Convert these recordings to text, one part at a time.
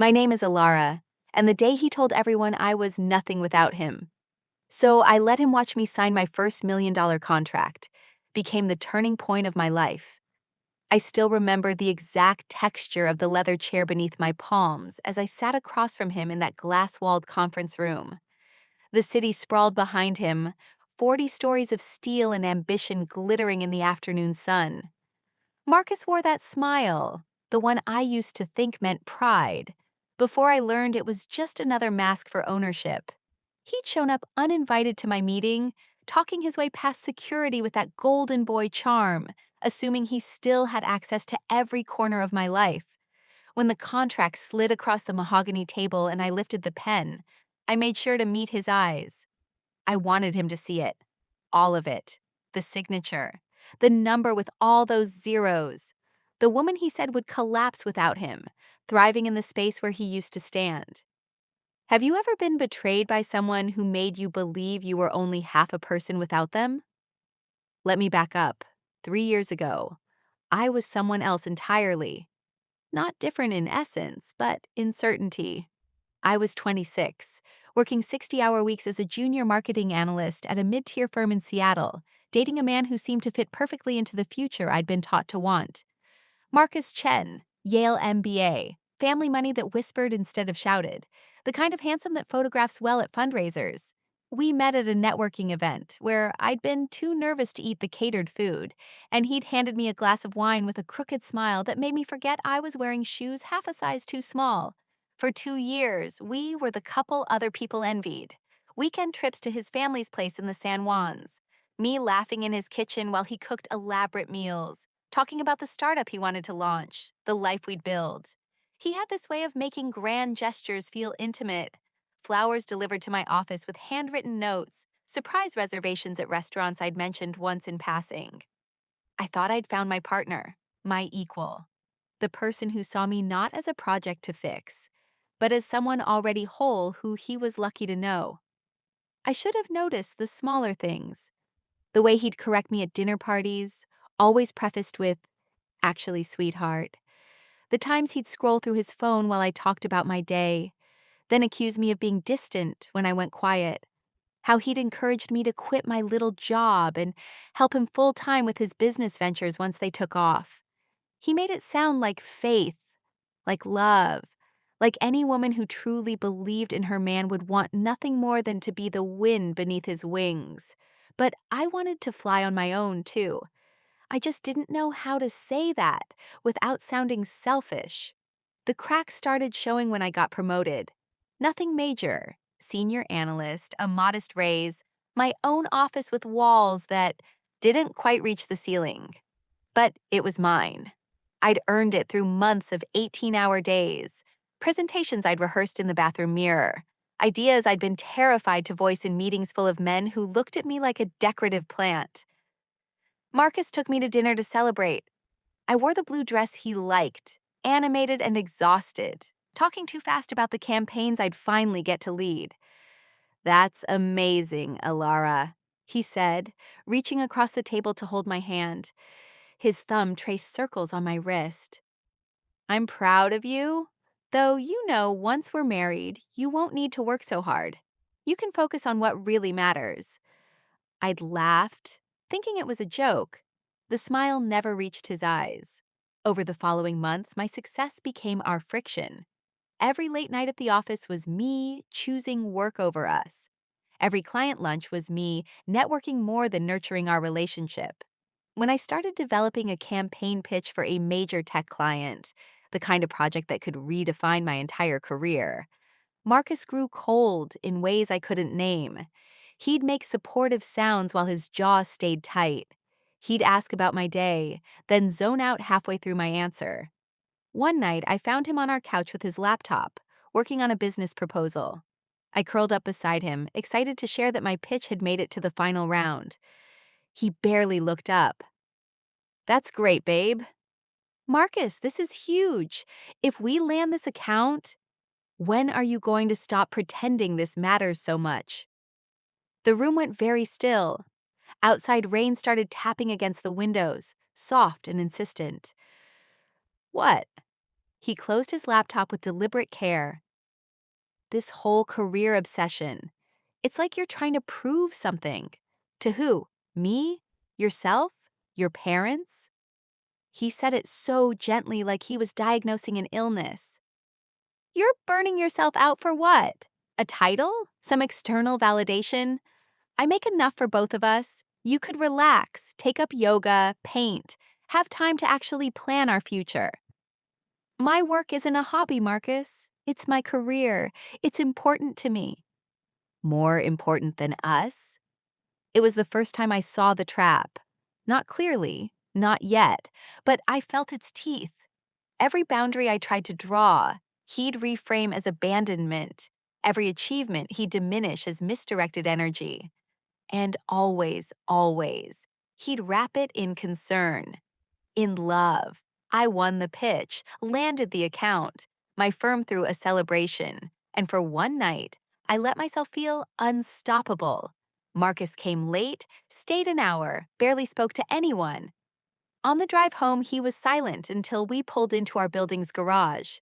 My name is Elara, and the day he told everyone I was nothing without him. So I let him watch me sign my first $1 million contract, became the turning point of my life. I still remember the exact texture of the leather chair beneath my palms as I sat across from him in that glass-walled conference room. The city sprawled behind him, 40 stories of steel and ambition glittering in the afternoon sun. Marcus wore that smile, the one I used to think meant pride, before I learned it was just another mask for ownership. He'd shown up uninvited to my meeting, talking his way past security with that golden boy charm, assuming he still had access to every corner of my life. When the contract slid across the mahogany table and I lifted the pen, I made sure to meet his eyes. I wanted him to see it. All of it. The signature. The number with all those zeros. The woman he said would collapse without him, thriving in the space where he used to stand. Have you ever been betrayed by someone who made you believe you were only half a person without them? Let me back up. 3 years ago, I was someone else entirely. Not different in essence, but in certainty. I was 26, working 60-hour weeks as a junior marketing analyst at a mid-tier firm in Seattle, dating a man who seemed to fit perfectly into the future I'd been taught to want. Marcus Chen, Yale MBA, family money that whispered instead of shouted, the kind of handsome that photographs well at fundraisers. We met at a networking event where I'd been too nervous to eat the catered food, and he'd handed me a glass of wine with a crooked smile that made me forget I was wearing shoes half a size too small. For 2 years, we were the couple other people envied. Weekend trips to his family's place in the San Juans. Me laughing in his kitchen while he cooked elaborate meals, talking about the startup he wanted to launch, the life we'd build. He had this way of making grand gestures feel intimate. Flowers delivered to my office with handwritten notes, surprise reservations at restaurants I'd mentioned once in passing. I thought I'd found my partner, my equal, the person who saw me not as a project to fix, but as someone already whole who he was lucky to know. I should have noticed the smaller things. The way he'd correct me at dinner parties, always prefaced with, "Actually, sweetheart." The times he'd scroll through his phone while I talked about my day, then accuse me of being distant when I went quiet. How he'd encouraged me to quit my little job and help him full-time with his business ventures once they took off. He made it sound like faith, like love, like any woman who truly believed in her man would want nothing more than to be the wind beneath his wings. But I wanted to fly on my own, too. I just didn't know how to say that without sounding selfish. The cracks started showing when I got promoted. Nothing major. Senior analyst, a modest raise, my own office with walls that didn't quite reach the ceiling. But it was mine. I'd earned it through months of 18-hour days, presentations I'd rehearsed in the bathroom mirror, ideas I'd been terrified to voice in meetings full of men who looked at me like a decorative plant. Marcus took me to dinner to celebrate. I wore the blue dress he liked, animated and exhausted, talking too fast about the campaigns I'd finally get to lead. "That's amazing, Elara," he said, reaching across the table to hold my hand. His thumb traced circles on my wrist. "I'm proud of you, though once we're married, you won't need to work so hard. You can focus on what really matters." I'd laughed, thinking it was a joke. The smile never reached his eyes. Over the following months, my success became our friction. Every late night at the office was me choosing work over us. Every client lunch was me networking more than nurturing our relationship. When I started developing a campaign pitch for a major tech client, the kind of project that could redefine my entire career, Marcus grew cold in ways I couldn't name. He'd make supportive sounds while his jaw stayed tight. He'd ask about my day, then zone out halfway through my answer. One night, I found him on our couch with his laptop, working on a business proposal. I curled up beside him, excited to share that my pitch had made it to the final round. He barely looked up. "That's great, babe." "Marcus, this is huge. If we land this account, when are you going to stop pretending this matters so much?" The room went very still. Outside, rain started tapping against the windows, soft and insistent. "What?" He closed his laptop with deliberate care. This whole career obsession. It's like you're trying to prove something. To who? Me? Yourself? Your parents? He said it so gently, like he was diagnosing an illness. You're burning yourself out for what? A title? Some external validation? I make enough for both of us. You could relax, take up yoga, paint, have time to actually plan our future. My work isn't a hobby, Marcus. It's my career. It's important to me. More important than us? It was the first time I saw the trap. Not clearly, not yet, but I felt its teeth. Every boundary I tried to draw, he'd reframe as abandonment. Every achievement he'd diminish as misdirected energy. And always, always, he'd wrap it in concern, in love. I won the pitch, landed the account. My firm threw a celebration. And for one night, I let myself feel unstoppable. Marcus came late, stayed an hour, barely spoke to anyone. On the drive home, he was silent until we pulled into our building's garage.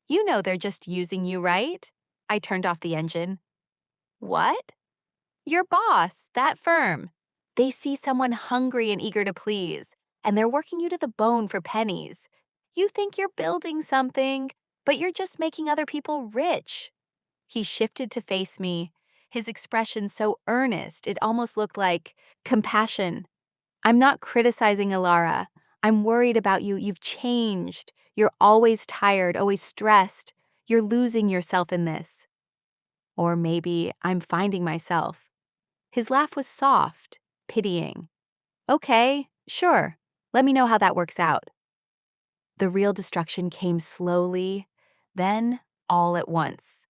You know they're just using you, right? I turned off the engine. What? Your boss, that firm. They see someone hungry and eager to please, and they're working you to the bone for pennies. You think you're building something, but you're just making other people rich. He shifted to face me, his expression so earnest it almost looked like compassion. I'm not criticizing Elara. I'm worried about you. You've changed. You're always tired, always stressed. You're losing yourself in this. Or maybe I'm finding myself. His laugh was soft, pitying. Okay, sure. Let me know how that works out. The real destruction came slowly, then all at once.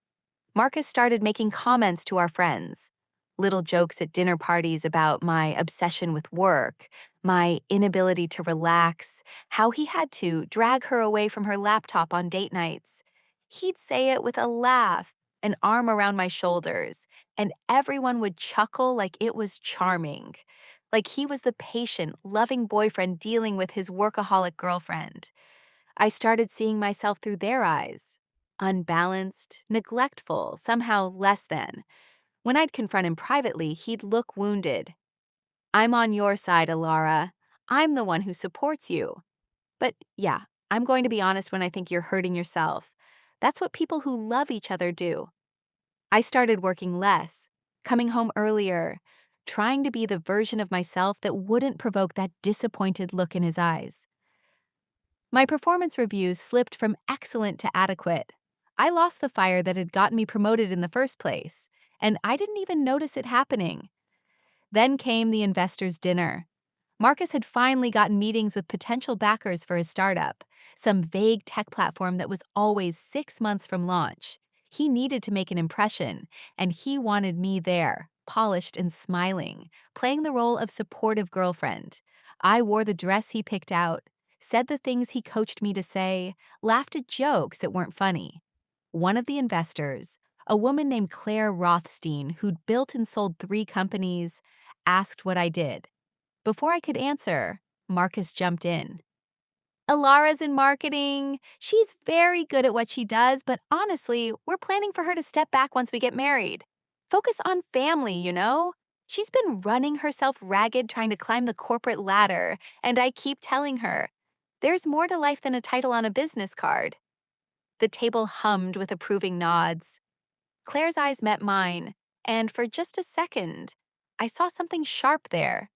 Marcus started making comments to our friends. Little jokes at dinner parties about my obsession with work, my inability to relax, how he had to drag her away from her laptop on date nights. He'd say it with a laugh, an arm around my shoulders, and everyone would chuckle like it was charming. Like he was the patient, loving boyfriend dealing with his workaholic girlfriend. I started seeing myself through their eyes. Unbalanced, neglectful, somehow less than. When I'd confront him privately, he'd look wounded. I'm on your side, Elara. I'm the one who supports you. But yeah, I'm going to be honest when I think you're hurting yourself. That's what people who love each other do. I started working less, coming home earlier, trying to be the version of myself that wouldn't provoke that disappointed look in his eyes. My performance reviews slipped from excellent to adequate. I lost the fire that had gotten me promoted in the first place, and I didn't even notice it happening. Then came the investors' dinner. Marcus had finally gotten meetings with potential backers for his startup, some vague tech platform that was always 6 months from launch. He needed to make an impression, and he wanted me there, polished and smiling, playing the role of supportive girlfriend. I wore the dress he picked out, said the things he coached me to say, laughed at jokes that weren't funny. One of the investors, a woman named Claire Rothstein, who'd built and sold 3 companies, asked what I did. Before I could answer, Marcus jumped in. Elara's in marketing. She's very good at what she does, but honestly, we're planning for her to step back once we get married. Focus on family, you know? She's been running herself ragged trying to climb the corporate ladder, and I keep telling her, there's more to life than a title on a business card. The table hummed with approving nods. Claire's eyes met mine, and for just a second, I saw something sharp there.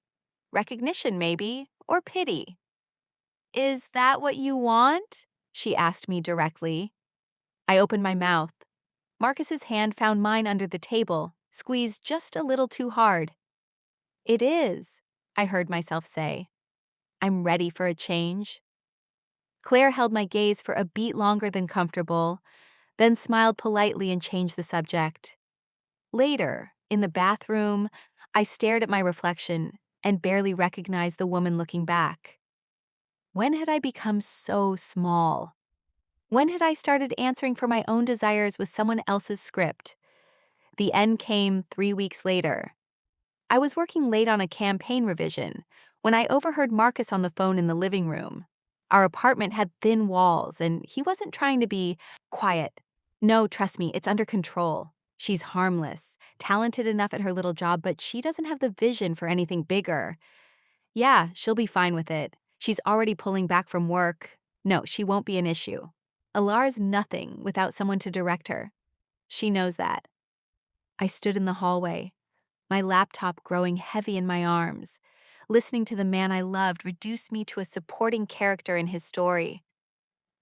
Recognition, maybe, or pity. Is that what you want? She asked me directly. I opened my mouth. Marcus's hand found mine under the table, squeezed just a little too hard. It is, I heard myself say. I'm ready for a change. Claire held my gaze for a beat longer than comfortable, then smiled politely and changed the subject. Later, in the bathroom, I stared at my reflection and barely recognized the woman looking back. When had I become so small? When had I started answering for my own desires with someone else's script? The end came 3 weeks later. I was working late on a campaign revision when I overheard Marcus on the phone in the living room. Our apartment had thin walls, and he wasn't trying to be quiet. No, trust me, it's under control. She's harmless, talented enough at her little job, but she doesn't have the vision for anything bigger. Yeah, she'll be fine with it. She's already pulling back from work. No, she won't be an issue. Alara's nothing without someone to direct her. She knows that. I stood in the hallway, my laptop growing heavy in my arms. Listening to the man I loved reduced me to a supporting character in his story.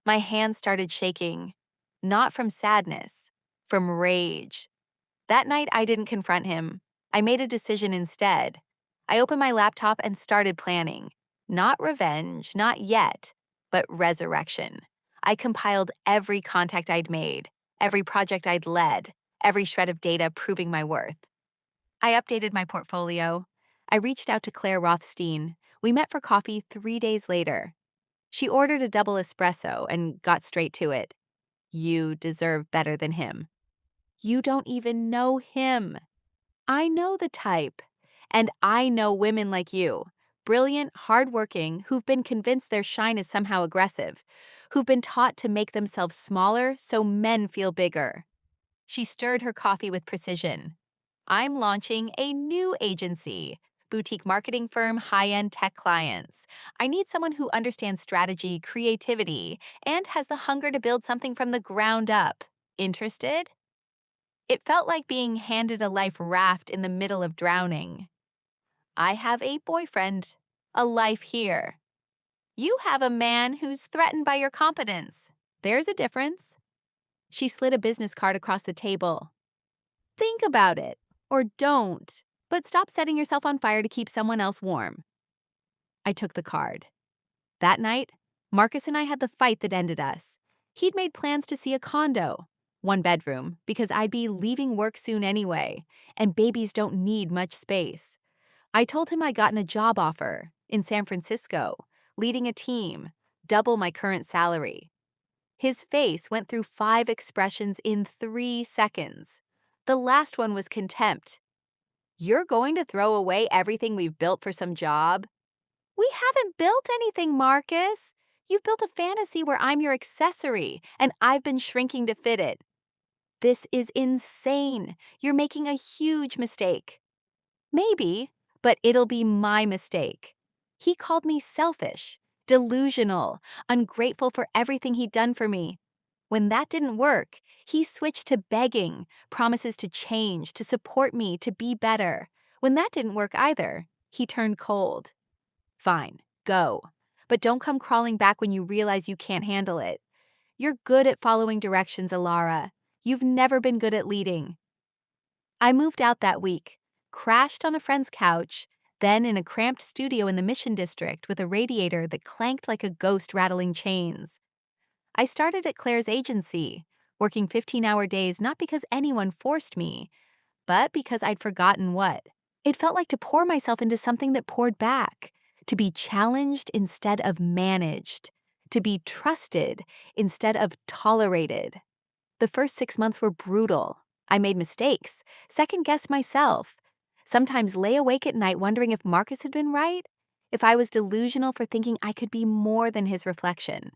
My hands started shaking, not from sadness, from rage. That night, I didn't confront him. I made a decision instead. I opened my laptop and started planning. Not revenge, not yet, but resurrection. I compiled every contact I'd made, every project I'd led, every shred of data proving my worth. I updated my portfolio. I reached out to Claire Rothstein. We met for coffee 3 days later. She ordered a double espresso and got straight to it. You deserve better than him. You don't even know him. I know the type. And I know women like you. Brilliant, hardworking, who've been convinced their shine is somehow aggressive. Who've been taught to make themselves smaller so men feel bigger. She stirred her coffee with precision. I'm launching a new agency. Boutique marketing firm, high-end tech clients. I need someone who understands strategy, creativity, and has the hunger to build something from the ground up. Interested? It felt like being handed a life raft in the middle of drowning. I have a boyfriend, a life here. You have a man who's threatened by your competence. There's a difference. She slid a business card across the table. Think about it, or don't, but stop setting yourself on fire to keep someone else warm. I took the card. That night, Marcus and I had the fight that ended us. He'd made plans to see a condo, 1 bedroom, because I'd be leaving work soon anyway, and babies don't need much space. I told him I'd gotten a job offer in San Francisco, leading a team, double my current salary. His face went through 5 expressions in 3 seconds. The last one was contempt. You're going to throw away everything we've built for some job? We haven't built anything, Marcus. You've built a fantasy where I'm your accessory, and I've been shrinking to fit it. This is insane. You're making a huge mistake. Maybe, but it'll be my mistake. He called me selfish, delusional, ungrateful for everything he'd done for me. When that didn't work, he switched to begging, promises to change, to support me, to be better. When that didn't work either, he turned cold. Fine, go. But don't come crawling back when you realize you can't handle it. You're good at following directions, Elara. You've never been good at leading. I moved out that week, crashed on a friend's couch, then in a cramped studio in the Mission District with a radiator that clanked like a ghost rattling chains. I started at Claire's agency, working 15-hour days not because anyone forced me, but because I'd forgotten what. It felt like to pour myself into something that poured back, to be challenged instead of managed, to be trusted instead of tolerated. The first 6 months were brutal. I made mistakes, second-guessed myself, sometimes lay awake at night wondering if Marcus had been right, if I was delusional for thinking I could be more than his reflection.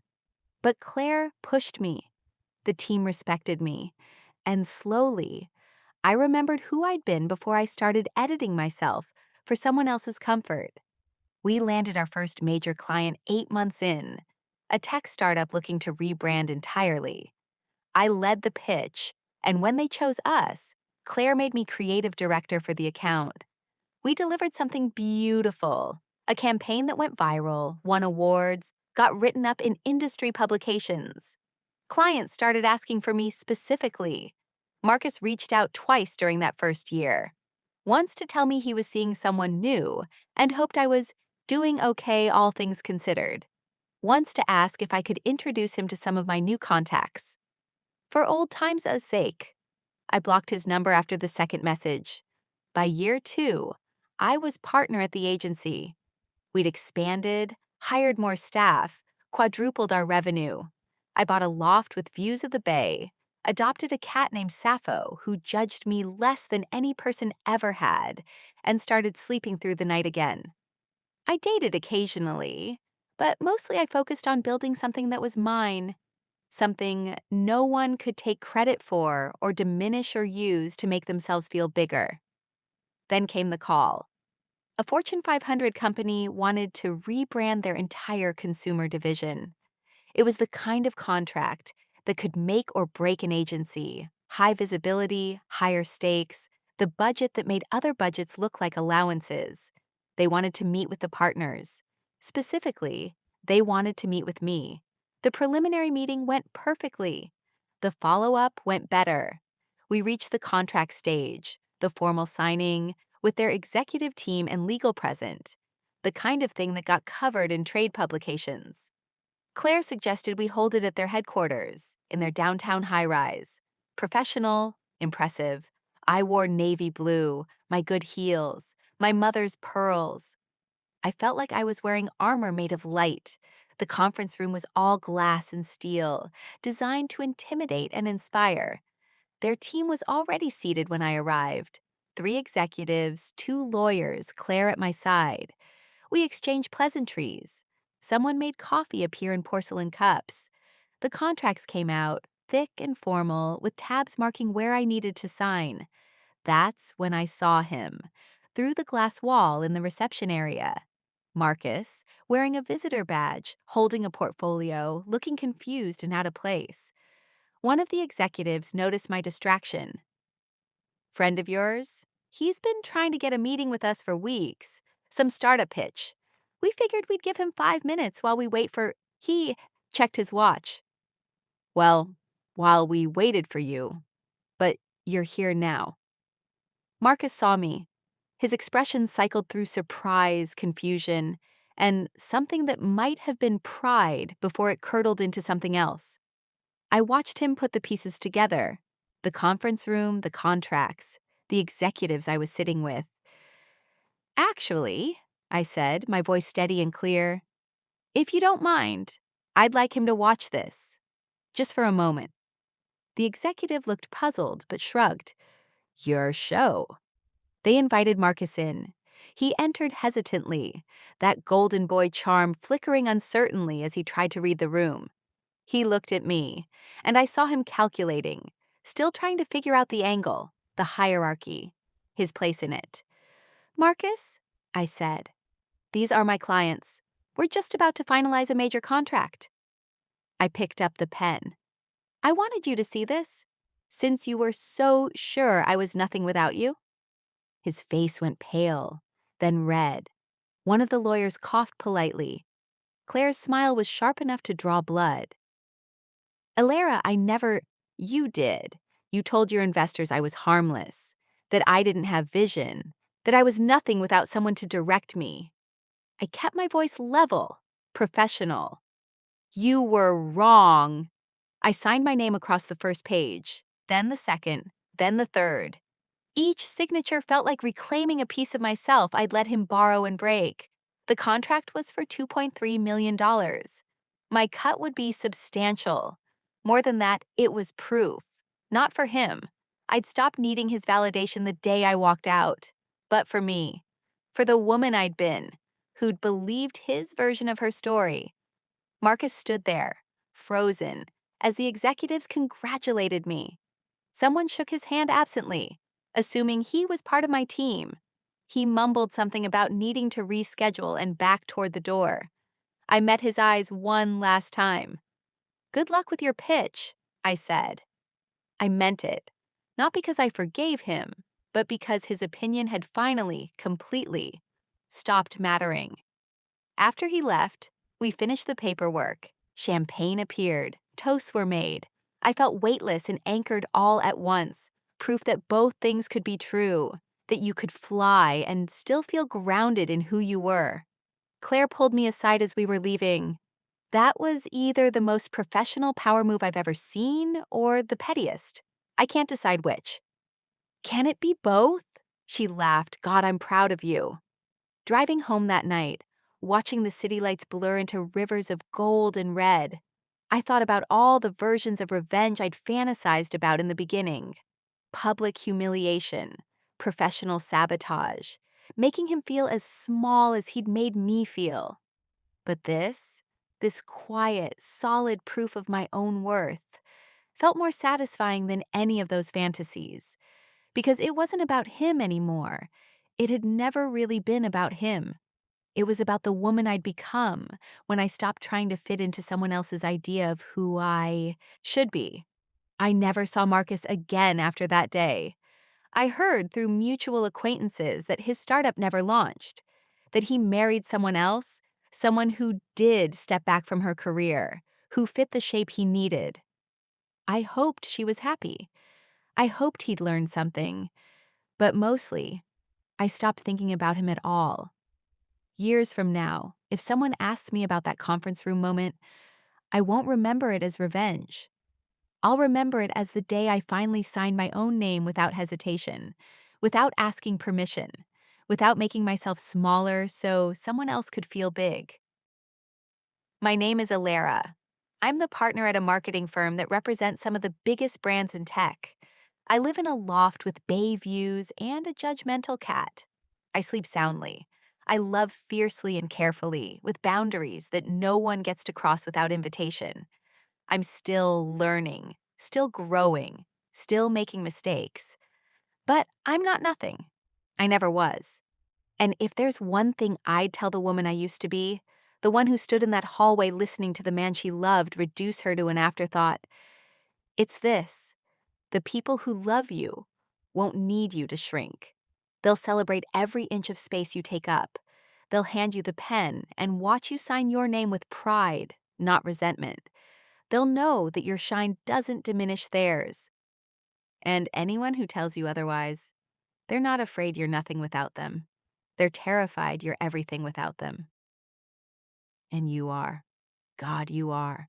But Claire pushed me. The team respected me. And slowly, I remembered who I'd been before I started editing myself for someone else's comfort. We landed our first major client 8 months in, a tech startup looking to rebrand entirely. I led the pitch, and when they chose us, Claire made me creative director for the account. We delivered something beautiful, a campaign that went viral, won awards, got written up in industry publications. Clients started asking for me specifically. Marcus reached out twice during that first year. Once to tell me he was seeing someone new and hoped I was doing okay, all things considered. Once to ask if I could introduce him to some of my new contacts. For old times' sake, I blocked his number after the second message. By year 2, I was partner at the agency. We'd expanded, hired more staff, quadrupled our revenue. I bought a loft with views of the bay, adopted a cat named Sappho who judged me less than any person ever had, and started sleeping through the night again. I dated occasionally, but mostly I focused on building something that was mine, something no one could take credit for or diminish or use to make themselves feel bigger. Then came the call. A Fortune 500 company wanted to rebrand their entire consumer division. It was the kind of contract that could make or break an agency. High visibility, higher stakes, the budget that made other budgets look like allowances. They wanted to meet with the partners. Specifically, they wanted to meet with me. The preliminary meeting went perfectly. The follow-up went better. We reached the contract stage, the formal signing, with their executive team and legal present, the kind of thing that got covered in trade publications. Claire suggested we hold it at their headquarters, in their downtown high-rise. Professional, impressive. I wore navy blue, my good heels, my mother's pearls. I felt like I was wearing armor made of light. The conference room was all glass and steel, designed to intimidate and inspire. Their team was already seated when I arrived. 3 executives, 2 lawyers, Claire at my side. We exchanged pleasantries. Someone made coffee appear in porcelain cups. The contracts came out, thick and formal, with tabs marking where I needed to sign. That's when I saw him, through the glass wall in the reception area. Marcus, wearing a visitor badge, holding a portfolio, looking confused and out of place. One of the executives noticed my distraction. "Friend of yours? He's been trying to get a meeting with us for weeks. Some startup pitch. We figured we'd give him 5 minutes while we wait for..." He checked his watch. "Well, while we waited for you. But you're here now." Marcus saw me. His expression cycled through surprise, confusion, and something that might have been pride before it curdled into something else. I watched him put the pieces together. The conference room, the contracts, the executives I was sitting with. "Actually," I said, my voice steady and clear, "if you don't mind, I'd like him to watch this. Just for a moment." The executive looked puzzled but shrugged. "Your show." They invited Marcus in. He entered hesitantly, that golden boy charm flickering uncertainly as he tried to read the room. He looked at me, and I saw him calculating, still trying to figure out the angle, the hierarchy, his place in it. "Marcus," I said, "these are my clients. We're just about to finalize a major contract." I picked up the pen. "I wanted you to see this, since you were so sure I was nothing without you." His face went pale, then red. One of the lawyers coughed politely. Claire's smile was sharp enough to draw blood. "Elara, you did. You told your investors I was harmless, that I didn't have vision, that I was nothing without someone to direct me." I kept my voice level, professional. "You were wrong." I signed my name across the first page, then the second, then the third. Each signature felt like reclaiming a piece of myself I'd let him borrow and break. The contract was for $2.3 million. My cut would be substantial. More than that, it was proof. Not for him. I'd stopped needing his validation the day I walked out. But for me. For the woman I'd been, who'd believed his version of her story. Marcus stood there, frozen, as the executives congratulated me. Someone shook his hand absently, assuming he was part of my team. He mumbled something about needing to reschedule and back toward the door. I met his eyes one last time. "Good luck with your pitch," I said. I meant it, not because I forgave him, but because his opinion had finally, completely, stopped mattering. After he left, we finished the paperwork. Champagne appeared, toasts were made. I felt weightless and anchored all at once, proof that both things could be true, that you could fly and still feel grounded in who you were. Claire pulled me aside as we were leaving. "That was either the most professional power move I've ever seen or the pettiest. I can't decide which." "Can it be both?" She laughed. "God, I'm proud of you." Driving home that night, watching the city lights blur into rivers of gold and red, I thought about all the versions of revenge I'd fantasized about in the beginning. Public humiliation, professional sabotage, making him feel as small as he'd made me feel. But this quiet, solid proof of my own worth, felt more satisfying than any of those fantasies. Because it wasn't about him anymore. It had never really been about him. It was about the woman I'd become when I stopped trying to fit into someone else's idea of who I should be. I never saw Marcus again after that day. I heard through mutual acquaintances that his startup never launched, that he married someone else, someone who did step back from her career, who fit the shape he needed. I hoped she was happy. I hoped he'd learned something. But mostly, I stopped thinking about him at all. Years from now, if someone asks me about that conference room moment, I won't remember it as revenge. I'll remember it as the day I finally signed my own name without hesitation, without asking permission, without making myself smaller so someone else could feel big. My name is Elara. I'm the partner at a marketing firm that represents some of the biggest brands in tech. I live in a loft with bay views and a judgmental cat. I sleep soundly. I love fiercely and carefully, with boundaries that no one gets to cross without invitation. I'm still learning, still growing, still making mistakes. But I'm not nothing. I never was. And if there's one thing I'd tell the woman I used to be, the one who stood in that hallway listening to the man she loved reduce her to an afterthought, it's this: the people who love you won't need you to shrink. They'll celebrate every inch of space you take up. They'll hand you the pen and watch you sign your name with pride, not resentment. They'll know that your shine doesn't diminish theirs. And anyone who tells you otherwise, they're not afraid you're nothing without them. They're terrified you're everything without them. And you are. God, you are.